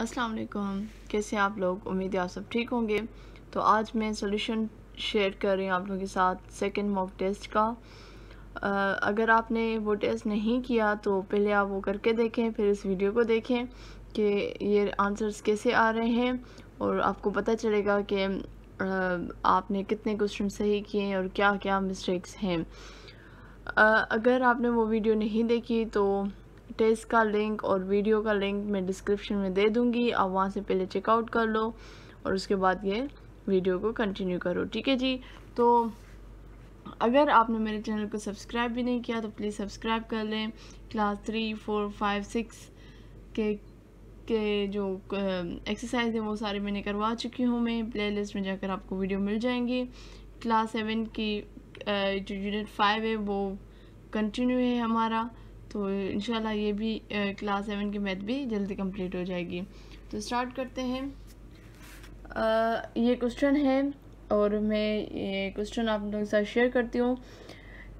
अस्सलाम वालेकुम, कैसे हैं आप लोग। उम्मीद है आप सब ठीक होंगे। तो आज मैं सॉल्यूशन शेयर कर रही हूँ आप लोगों के साथ सेकंड मॉक टेस्ट का। अगर आपने वो टेस्ट नहीं किया तो पहले आप वो करके देखें, फिर इस वीडियो को देखें कि ये आंसर्स कैसे आ रहे हैं और आपको पता चलेगा कि आपने कितने क्वेश्चन सही किए हैं और क्या क्या मिस्टेक्स हैं। अगर आपने वो वीडियो नहीं देखी तो टेस्ट का लिंक और वीडियो का लिंक मैं डिस्क्रिप्शन में दे दूँगी, आप वहाँ से पहले चेकआउट कर लो और उसके बाद ये वीडियो को कंटिन्यू करो, ठीक है जी। तो अगर आपने मेरे चैनल को सब्सक्राइब भी नहीं किया तो प्लीज़ सब्सक्राइब कर लें। क्लास 3, 4, 5, 6 के जो एक्सरसाइज है वो सारे मैंने करवा चुकी हूँ। मैं प्लेलिस्ट में जाकर आपको वीडियो मिल जाएंगी। क्लास 7 की जो यूनिट 5 है वो कंटिन्यू है हमारा, तो इंशाल्लाह ये भी क्लास 7 की मैथ भी जल्दी कंप्लीट हो जाएगी। तो स्टार्ट करते हैं। ये क्वेश्चन है और मैं ये क्वेश्चन आप लोगों के साथ शेयर करती हूँ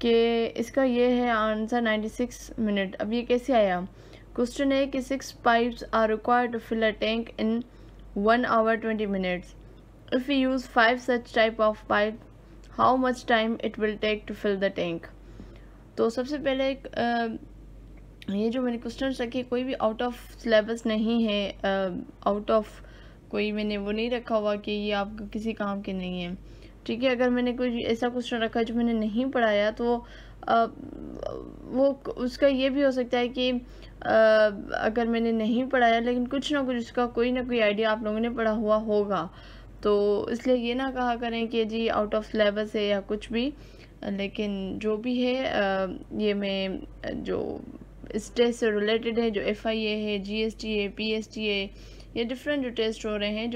कि इसका ये है आंसर 96 मिनट। अब ये कैसे आया। क्वेश्चन है कि 6 pipes are required to fill a tank in 1 hour 20 minutes. If we use 5 such type of pipe, how much time it will take to fill the tank? तो सबसे पहले ये जो मैंने क्वेश्चन रखे कोई भी आउट ऑफ सिलेबस नहीं है, आउट ऑफ कोई मैंने वो नहीं रखा हुआ कि ये आपको किसी काम के नहीं है, ठीक है। अगर मैंने कोई ऐसा क्वेश्चन रखा जो मैंने नहीं पढ़ाया तो वो उसका ये भी हो सकता है कि अगर मैंने नहीं पढ़ाया लेकिन कुछ ना कुछ उसका कोई ना कोई आइडिया आप लोगों ने पढ़ा हुआ होगा, तो इसलिए ये ना कहा करें कि जी आउट ऑफ सिलेबस है या कुछ भी। लेकिन जो भी है ये मैं जो इस टेस्ट से रिलेटेड है, जो FIA है, GST है, PST है, ये डिफरेंट जो टेस्ट हो रहे हैं,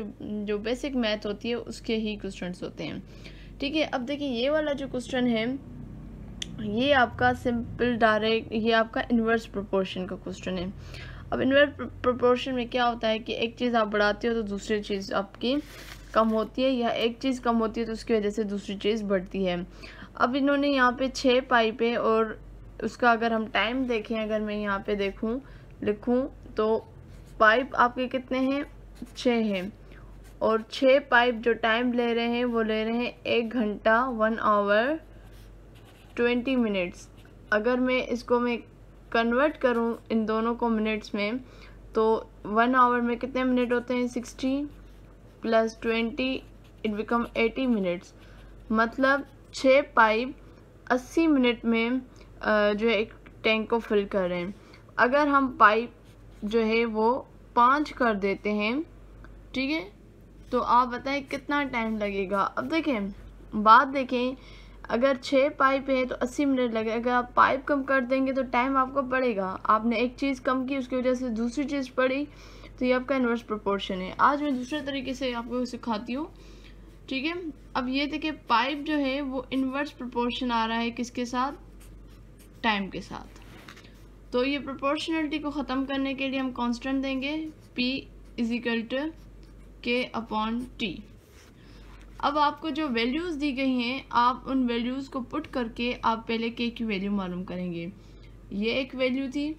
जो बेसिक मैथ होती है उसके ही क्वेश्चंस होते हैं, ठीक है। अब देखिए ये वाला जो क्वेश्चन है ये आपका सिंपल डायरेक्ट, ये आपका इन्वर्स प्रोपोर्शन का क्वेश्चन है। अब इन्वर्स प्रोपोर्शन में क्या होता है कि एक चीज़ आप बढ़ाते हो तो दूसरी चीज़ आपकी कम होती है, या एक चीज़ कम होती है तो उसकी वजह से दूसरी चीज़ बढ़ती है। अब इन्होंने यहाँ पे 6 पाइप है और उसका अगर हम टाइम देखें, अगर मैं यहाँ पे लिखूँ तो पाइप आपके कितने हैं, 6 हैं, और 6 पाइप जो टाइम ले रहे हैं वो ले रहे हैं 1 घंटा 1 hour 20 minutes। अगर मैं कन्वर्ट करूँ इन दोनों को मिनट्स में तो 1 hour में कितने मिनट होते हैं, 60 + 20 इट बिकम 80 minutes। मतलब 6 पाइप 80 मिनट में जो है एक टैंक को फिल कर रहे हैं। अगर हम पाइप जो है वो 5 कर देते हैं, ठीक है, तो आप बताएं कितना टाइम लगेगा। अब देखें बात देखें, अगर 6 पाइप है तो 80 मिनट लगे, अगर आप पाइप कम कर देंगे तो टाइम आपको बढ़ेगा। आपने एक चीज़ कम की उसकी वजह से दूसरी चीज़ बढ़ी, तो ये आपका इन्वर्स प्रोपोर्शन है। आज मैं दूसरे तरीके से आपको सिखाती हूँ, ठीक है। अब ये देखिए पाइप जो है वो इन्वर्स प्रोपोर्शन आ रहा है किसके साथ, टाइम के साथ। तो ये प्रोपोर्शनलिटी को ख़त्म करने के लिए हम कांस्टेंट देंगे P = K/T। अब आपको जो वैल्यूज़ दी गई हैं आप उन वैल्यूज़ को पुट करके आप पहले K की वैल्यू मालूम करेंगे। ये एक वैल्यू थी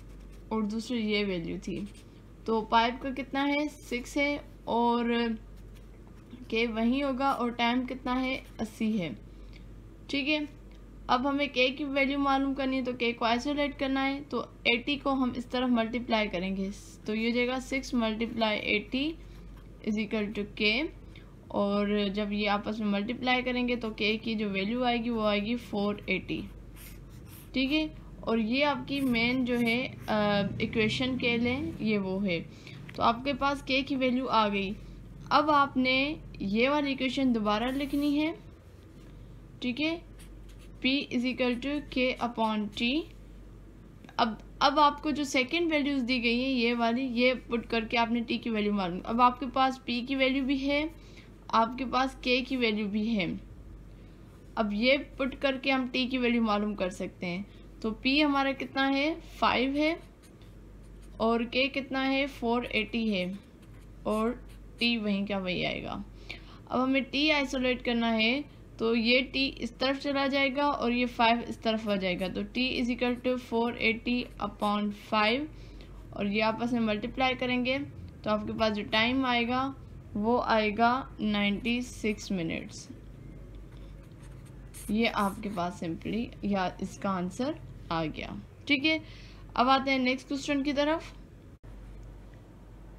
और दूसरी ये वैल्यू थी, तो पाइप का कितना है, 6 है और K वही होगा और टाइम कितना है, 80 है, ठीक है। अब हमें K की वैल्यू मालूम करनी है तो K को आइसोलेट करना है, तो 80 को हम इस तरफ मल्टीप्लाई करेंगे, तो ये हो जाएगा 6 × 80 = K, और जब ये आपस में मल्टीप्लाई करेंगे तो K की जो वैल्यू आएगी वो आएगी 480, ठीक है। और ये आपकी मेन जो है इक्वेशन के लिए ये वो है, तो आपके पास K की वैल्यू आ गई। अब आपने ये वाली इक्वेशन दोबारा लिखनी है, ठीक है, P = K/T। अब आपको जो सेकंड वैल्यूज दी गई है ये वाली, ये पुट करके आपने T की वैल्यू मालूम। अब आपके पास P की वैल्यू भी है, आपके पास K की वैल्यू भी है। अब ये पुट करके हम T की वैल्यू मालूम कर सकते हैं। तो P हमारा कितना है, 5 है, और K कितना है, 480 है, और T वहीं का वही आएगा। अब हमें T आइसोलेट करना है, तो ये T इस तरफ चला जाएगा और ये 5 इस तरफ आ जाएगा, तो T = 480/5, और ये आपस में मल्टीप्लाई करेंगे तो आपके पास जो टाइम आएगा वो आएगा 96 मिनट्स। ये आपके पास सिंपली या इसका आंसर आ गया। ठीक है, अब आते हैं नेक्स्ट क्वेश्चन की तरफ।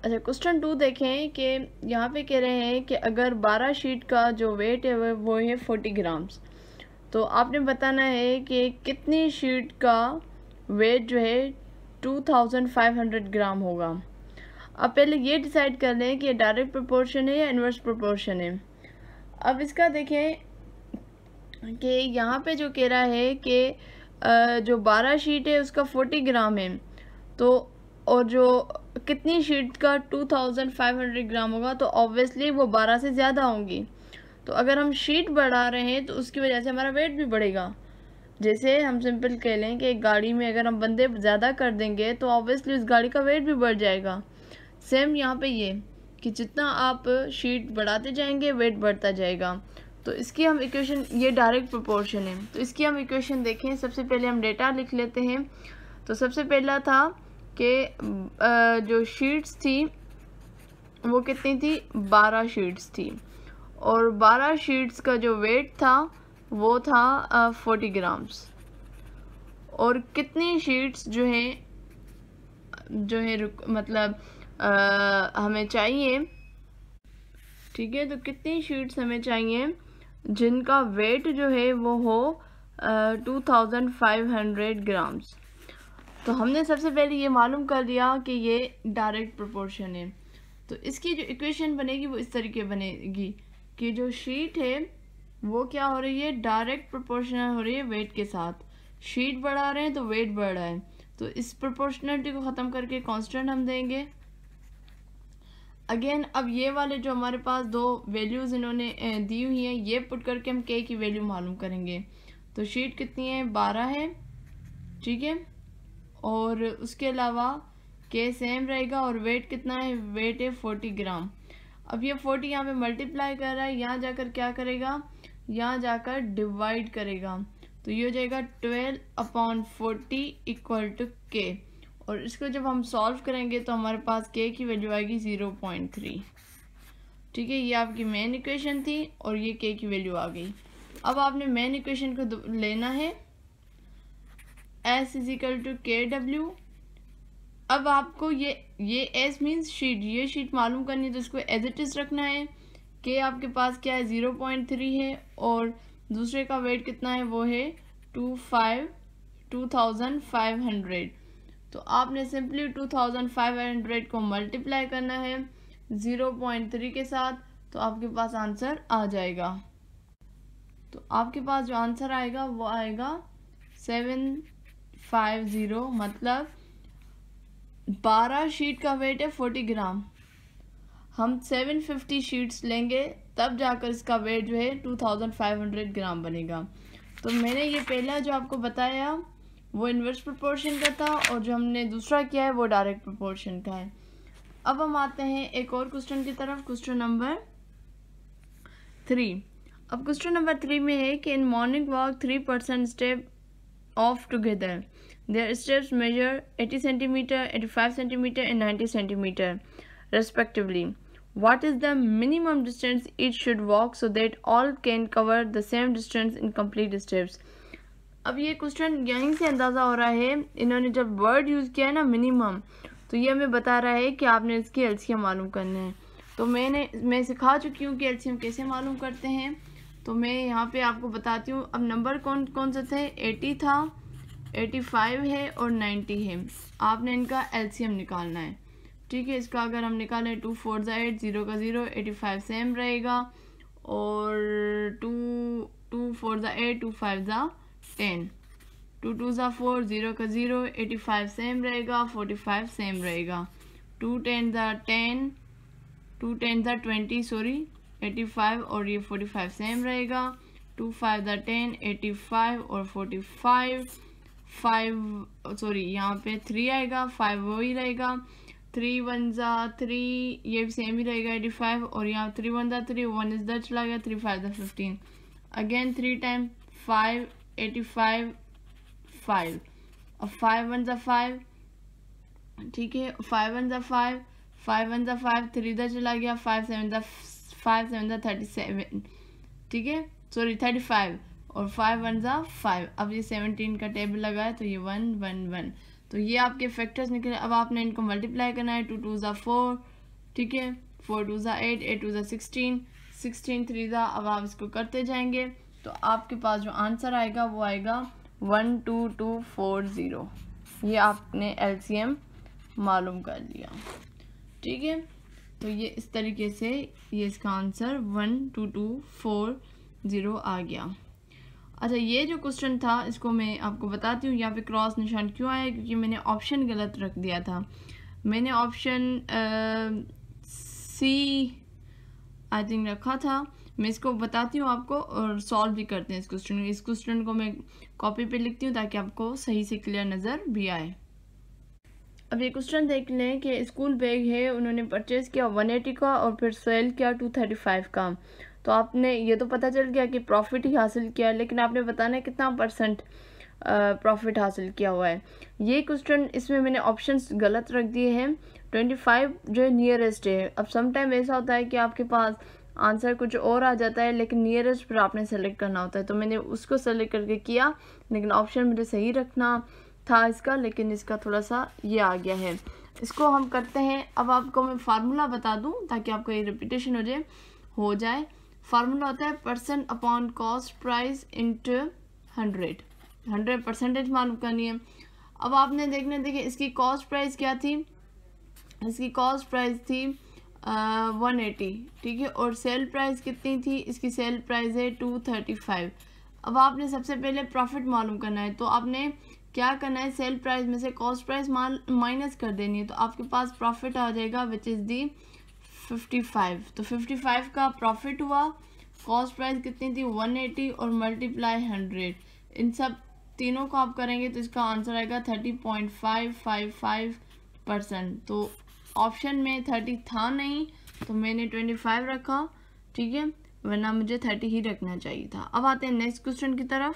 अच्छा, क्वेश्चन 2 देखें कि यहाँ पे कह रहे हैं कि अगर 12 शीट का जो वेट है वो है 40 ग्राम्स, तो आपने बताना है कि कितनी शीट का वेट जो है 2500 ग्राम होगा। अब पहले ये डिसाइड कर लें कि डायरेक्ट प्रोपोर्शन है या इन्वर्स प्रोपोर्शन है। अब इसका देखें कि यहाँ पे जो कह रहा है कि जो 12 शीट है उसका 40 ग्राम है, तो और जो कितनी शीट का 2500 ग्राम होगा, तो ऑब्वियसली वो 12 से ज़्यादा होंगी। तो अगर हम शीट बढ़ा रहे हैं तो उसकी वजह से हमारा वेट भी बढ़ेगा। जैसे हम सिंपल कह लें कि एक गाड़ी में अगर हम बंदे ज़्यादा कर देंगे तो ऑब्वियसली उस गाड़ी का वेट भी बढ़ जाएगा। सेम यहाँ पे ये कि जितना आप शीट बढ़ाते जाएंगे वेट बढ़ता जाएगा। तो इसकी हम इक्वेशन, ये डायरेक्ट प्रोपोर्शन है, तो इसकी हम इक्वेशन देखें। सबसे पहले हम डेटा लिख लेते हैं। तो सबसे पहला था कि जो शीट्स थी वो कितनी थी, 12 शीट्स थी, और 12 शीट्स का जो वेट था वो था 40 ग्राम्स। और कितनी शीट्स जो है मतलब हमें चाहिए, ठीक है, तो कितनी शीट्स हमें चाहिए जिनका वेट जो है वो हो 2500 ग्राम्स। तो हमने सबसे पहले ये मालूम कर लिया कि ये डायरेक्ट प्रोपोर्शन है। तो इसकी जो इक्वेशन बनेगी वो इस तरीके बनेगी कि जो शीट है वो क्या हो रही है, डायरेक्ट प्रोपोर्शनल हो रही है वेट के साथ। शीट बढ़ा रहे हैं तो वेट बढ़ रहा है, तो इस प्रोपोर्शनलिटी को ख़त्म करके कांस्टेंट हम देंगे। अगेन अब ये वाले जो हमारे पास दो वैल्यूज़ इन्होंने दी हुई हैं, ये पुट करके हम के की वैल्यू मालूम करेंगे। तो शीट कितनी है, 12 है, ठीक है, और उसके अलावा के सेम रहेगा, और वेट कितना है, वेट है 40 ग्राम। अब ये 40 यहाँ पे मल्टीप्लाई कर रहा है, यहाँ जाकर क्या करेगा, यहाँ जाकर डिवाइड करेगा, तो ये हो जाएगा 12/40 इक्वल टू के। और इसको जब हम सॉल्व करेंगे तो हमारे पास के की वैल्यू आएगी 0.3। ठीक है, ये आपकी मेन इक्वेशन थी और ये के की वैल्यू आ गई। अब आपने मेन इक्वेशन को लेना है S = KW। अब आपको ये S मीन्स शीट, ये शीट मालूम करनी है, तो इसको एज इट इज रखना है। के आपके पास क्या है, 0.3 है, और दूसरे का वेट कितना है, वो है 2500। तो आपने सिंपली 2500 को मल्टीप्लाई करना है 0.3 के साथ, तो आपके पास आंसर आ जाएगा। तो आपके पास जो आंसर आएगा वो आएगा 750, मतलब 12 शीट का वेट है 40 ग्राम। हम 750 शीट्स लेंगे तब जाकर इसका वेट जो है 2500 ग्राम बनेगा। तो मैंने ये पहला जो आपको बताया वो इन्वर्स प्रोपोर्शन का था, और जो हमने दूसरा किया है वो डायरेक्ट प्रोपोर्शन का है। अब हम आते हैं एक और क्वेश्चन की तरफ, क्वेश्चन नंबर 3। अब क्वेश्चन नंबर 3 में है कि in morning walk 3% step off together, their steps measure 80 centimetre, 85 centimetre and 90 centimetre respectively. What is the minimum distance each should walk so that all can cover the same distance in complete steps? अब ये question यहीं से अंदाज़ा हो रहा है, इन्होंने जब वर्ड यूज़ किया है ना मिनिमम, तो ये हमें बता रहा है कि आपने इसकी एलसीएम मालूम करना है। तो मैं सिखा चुकी हूँ कि एलसीएम कैसे मालूम करते हैं, तो मैं यहाँ पे आपको बताती हूँ। अब नंबर कौन कौन से थे, 80 था, 85 है और 90 है। आपने इनका एलसीएम निकालना है, ठीक है। इसका अगर हम निकालें 2 4 8, 0 का 0, 85 सेम रहेगा, और 2 4 8, 2 5 10, 2 2 4, 0 का 0, 85 सेम रहेगा, 45 सेम रहेगा, 2 10 10, 2 10 20 सॉरी 85 और ये 45 सेम रहेगा, 2 5 10, 85 और 45, 5 सॉरी यहाँ पे 3 आएगा, 5 वही रहेगा, 3 1 3 ये भी सेम ही रहेगा 85, और यहाँ 3 1 3, 1 इज दैट चला गया, 3 5 15, अगेन 3 टाइम 5 85 5, अब 5 1 5, ठीक है, 5 1 5, 5 1 ज़ा 5, 3 इधर चला गया, 5 7 ज़ा 37, ठीक है, सॉरी 35, और 5 1 ज़ा 5। अब ये 17 का टेबल लगा है तो ये 1 1 1, तो ये आपके फैक्टर्स निकले। अब आपने इनको मल्टीप्लाई करना है, 2 2 ज़ा 4, ठीक है, 4 2 ज़ा 8, 8 2 ज़ा 16, 16 3 ज़ा। अब आप इसको करते जाएंगे तो आपके पास जो आंसर आएगा वो आएगा 12240। ये आपने एलसीएम मालूम कर लिया, ठीक है। तो ये इस तरीके से ये इसका आंसर 12240 आ गया। अच्छा, ये जो क्वेश्चन था इसको मैं आपको बताती हूँ यहाँ पे क्रॉस निशान क्यों आया, क्योंकि मैंने ऑप्शन गलत रख दिया था। मैंने ऑप्शन सी आई थिंक रखा था। मैं इसको बताती हूँ आपको और सॉल्व भी करते हैं इस क्वेश्चन को मैं कॉपी पे लिखती हूँ ताकि आपको सही से क्लियर नज़र भी आए। अब ये क्वेश्चन देख लें कि स्कूल बैग है, उन्होंने परचेज़ किया 180 का और फिर सेल किया 235 का। तो आपने ये तो पता चल गया कि प्रॉफिट ही हासिल किया, लेकिन आपने बताना है कितना % प्रॉफिट हासिल किया हुआ है। ये क्वेश्चन इसमें मैंने ऑप्शंस गलत रख दिए हैं। 25 जो नियरेस्ट है। अब सम टाइम ऐसा होता है कि आपके पास आंसर कुछ और आ जाता है लेकिन नियरेस्ट पर आपने सेलेक्ट करना होता है, तो मैंने उसको सेलेक्ट करके किया, लेकिन ऑप्शन मुझे सही रखना था इसका, लेकिन इसका थोड़ा सा ये आ गया है। इसको हम करते हैं। अब आपको मैं फार्मूला बता दूं ताकि आपको ये रिपीटेशन हो जाए। फार्मूला होता है % upon cost price into 100 percentage मालूम करनी है। अब आपने देखिए इसकी कॉस्ट प्राइस क्या थी, इसकी कॉस्ट प्राइस थी 180, ठीक है, और सेल प्राइस कितनी थी, इसकी सेल प्राइस है 235। अब आपने सबसे पहले प्रॉफिट मालूम करना है, तो आपने क्या करना है, सेल प्राइस में से कॉस्ट प्राइस माइनस कर देनी है, तो आपके पास प्रॉफिट आ जाएगा विच इज़ दी 55। तो 55 का प्रॉफिट हुआ, कॉस्ट प्राइस कितनी थी 180 और मल्टीप्लाई 100, इन सब तीनों को आप करेंगे तो इसका आंसर आएगा 30.555%। तो ऑप्शन में 30 था नहीं तो मैंने 25 रखा, ठीक है, वरना मुझे 30 ही रखना चाहिए था। अब आते हैं नेक्स्ट क्वेश्चन की तरफ।